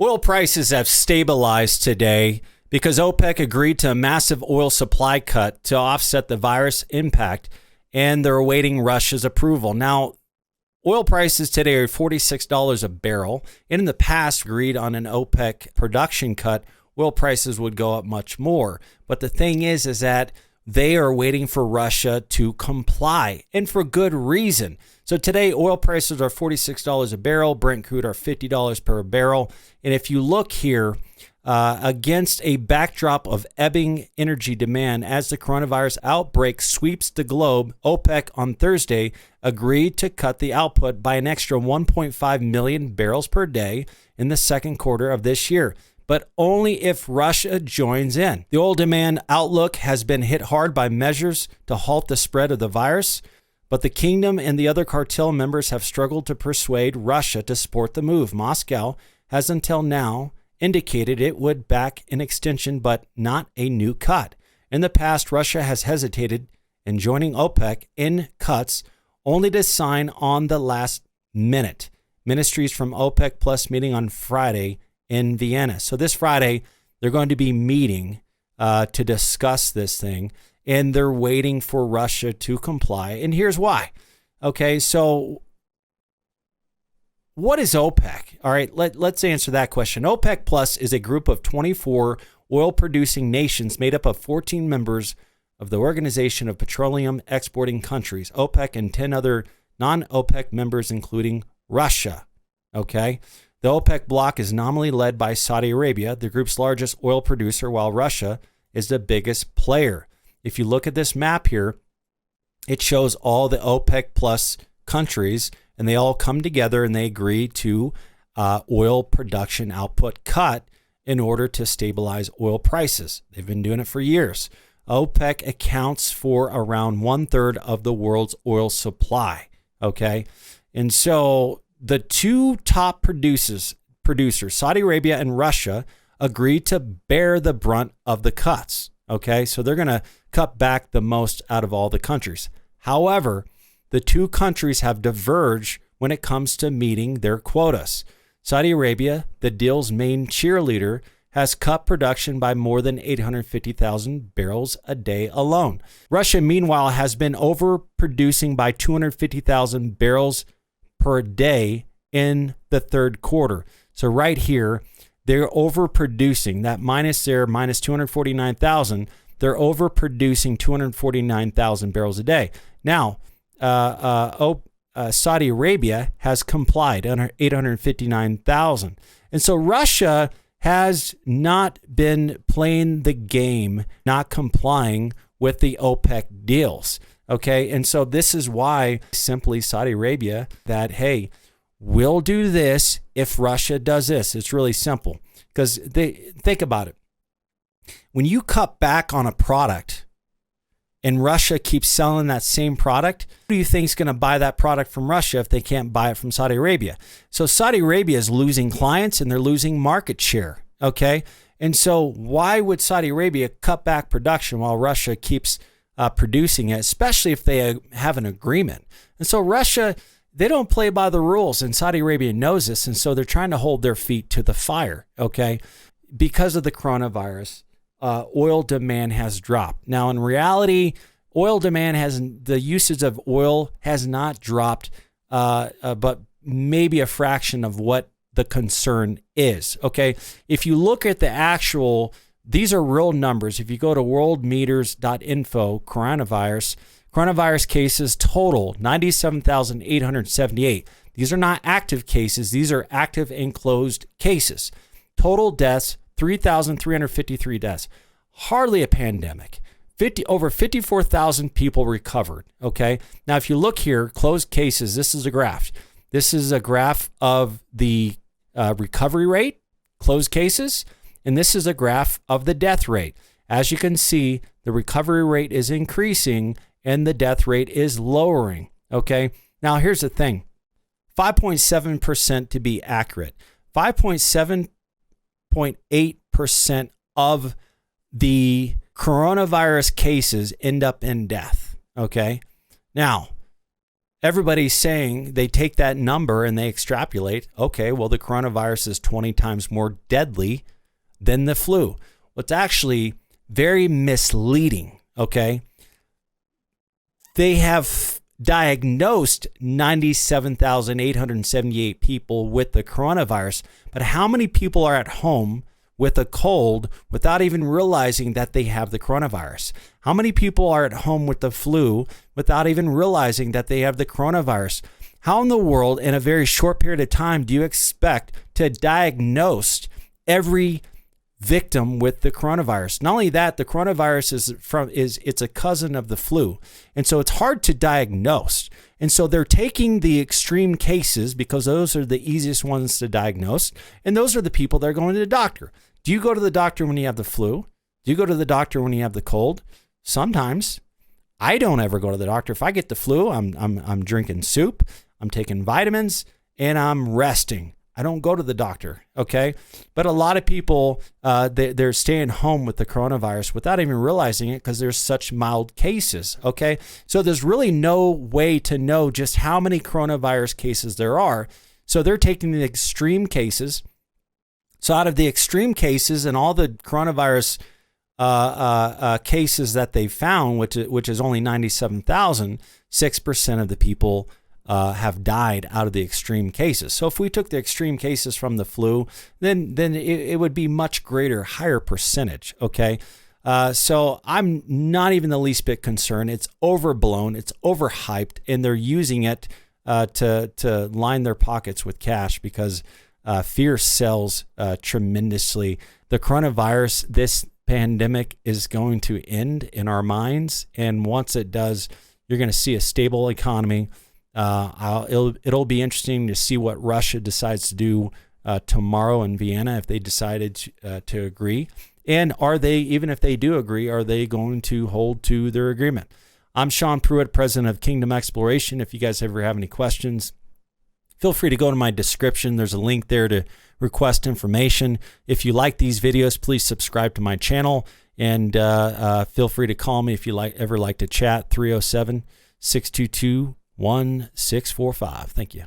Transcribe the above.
Oil prices have stabilized today because OPEC agreed to a massive oil supply cut to offset the virus impact, and they're awaiting Russia's approval. Now, oil prices today are $46 a barrel. And in the past, agreed on an OPEC production cut, oil prices would go up much more. But the thing is that they are waiting for Russia to comply, and for good reason. So today, oil prices are $46 a barrel. Brent crude are $50 per barrel. And if you look here, against a backdrop of ebbing energy demand as the coronavirus outbreak sweeps the globe, OPEC on Thursday agreed to cut the output by an extra 1.5 million barrels per day in the second quarter of this year, but only if Russia joins in. The oil demand outlook has been hit hard by measures to halt the spread of the virus, but the kingdom and the other cartel members have struggled to persuade Russia to support the move. Moscow has until now indicated it would back an extension, but not a new cut. In the past, Russia has hesitated in joining OPEC in cuts only to sign on the last minute. Ministries from OPEC Plus meeting on Friday in Vienna. So this Friday, they're going to be meeting to discuss this thing, and they're waiting for Russia to comply. And here's why. Okay, so what is OPEC? All right, let's answer that question. OPEC Plus is a group of 24 oil-producing nations made up of 14 members of the Organization of Petroleum Exporting Countries, OPEC, and 10 other non-OPEC members, including Russia. Okay, the OPEC bloc is nominally led by Saudi Arabia, the group's largest oil producer, while Russia is the biggest player. If you look at this map here, it shows all the OPEC Plus countries, and they all come together and they agree to oil production output cut in order to stabilize oil prices. They've been doing it for years. OPEC accounts for around 1/3 of the world's oil supply. Okay. And so the two top producers, Saudi Arabia and Russia, agreed to bear the brunt of the cuts. Okay. So they're going to cut back the most out of all the countries. However, the two countries have diverged when it comes to meeting their quotas. Saudi Arabia, the deal's main cheerleader, has cut production by more than 850,000 barrels a day alone. Russia, meanwhile, has been overproducing by 250,000 barrels per day in the third quarter. So right here, they're overproducing. That minus 249,000, they're overproducing 249,000 barrels a day. Now, Saudi Arabia has complied under 859,000. And so Russia has not been playing the game, not complying with the OPEC deals. Okay. And so this is why simply Saudi Arabia that, hey, we'll do this if Russia does this. It's really simple because think about it. When you cut back on a product and Russia keeps selling that same product, who do you think is going to buy that product from Russia if they can't buy it from Saudi Arabia? So Saudi Arabia is losing clients and they're losing market share, okay? And so why would Saudi Arabia cut back production while Russia keeps producing it, especially if they have an agreement? And so Russia, they don't play by the rules, and Saudi Arabia knows this, and so they're trying to hold their feet to the fire, okay? Because of the coronavirus, oil demand has dropped. Now, in reality, the usage of oil has not dropped, but maybe a fraction of what the concern is. Okay. If you look at these are real numbers. If you go to worldmeters.info, coronavirus cases total 97,878. These are not active cases. These are active and closed cases. Total deaths, 3,353 deaths. Hardly a pandemic. Over 54,000 people recovered. Okay. Now, if you look here, closed cases, this is a graph. This is a graph of the recovery rate, closed cases, and this is a graph of the death rate. As you can see, the recovery rate is increasing and the death rate is lowering. Okay. Now, here's the thing. 5.7% to be accurate. 5.8% of the coronavirus cases end up in death. Okay. Now, everybody's saying they take that number and they extrapolate, okay, well, the coronavirus is 20 times more deadly than the flu. What's actually very misleading, okay? They have diagnosed 97,878 people with the coronavirus, but how many people are at home with a cold without even realizing that they have the coronavirus? How many people are at home with the flu without even realizing that they have the coronavirus? How in the world, in a very short period of time, do you expect to diagnose every victim with the coronavirus? Not only that, the coronavirus it's a cousin of the flu. And so it's hard to diagnose. And so they're taking the extreme cases because those are the easiest ones to diagnose. And those are the people that are going to the doctor. Do you go to the doctor when you have the flu? Do you go to the doctor when you have the cold? Sometimes. I don't ever go to the doctor. If I get the flu, I'm drinking soup, I'm taking vitamins, and I'm resting. I don't go to the doctor, okay? But a lot of people, they're staying home with the coronavirus without even realizing it because there's such mild cases, okay? So there's really no way to know just how many coronavirus cases there are. So they're taking the extreme cases. So out of the extreme cases and all the coronavirus cases that they found, which is only 97,000, 6% of the people have died out of the extreme cases. So if we took the extreme cases from the flu, then it would be much greater, higher percentage. Okay. So I'm not even the least bit concerned. It's overblown. It's overhyped, and they're using it to line their pockets with cash because fear sells tremendously. The coronavirus, this pandemic is going to end in our minds. And once it does, you're going to see a stable economy. It'll be interesting to see what Russia decides to do tomorrow in Vienna if they decided to agree. And are they, even if they do agree, are they going to hold to their agreement? I'm Sean Pruitt, president of Kingdom Exploration. If you guys ever have any questions, feel free to go to my description. There's a link there to request information. If you like these videos, please subscribe to my channel, and feel free to call me if you ever like to chat, 307-622-1645. Thank you.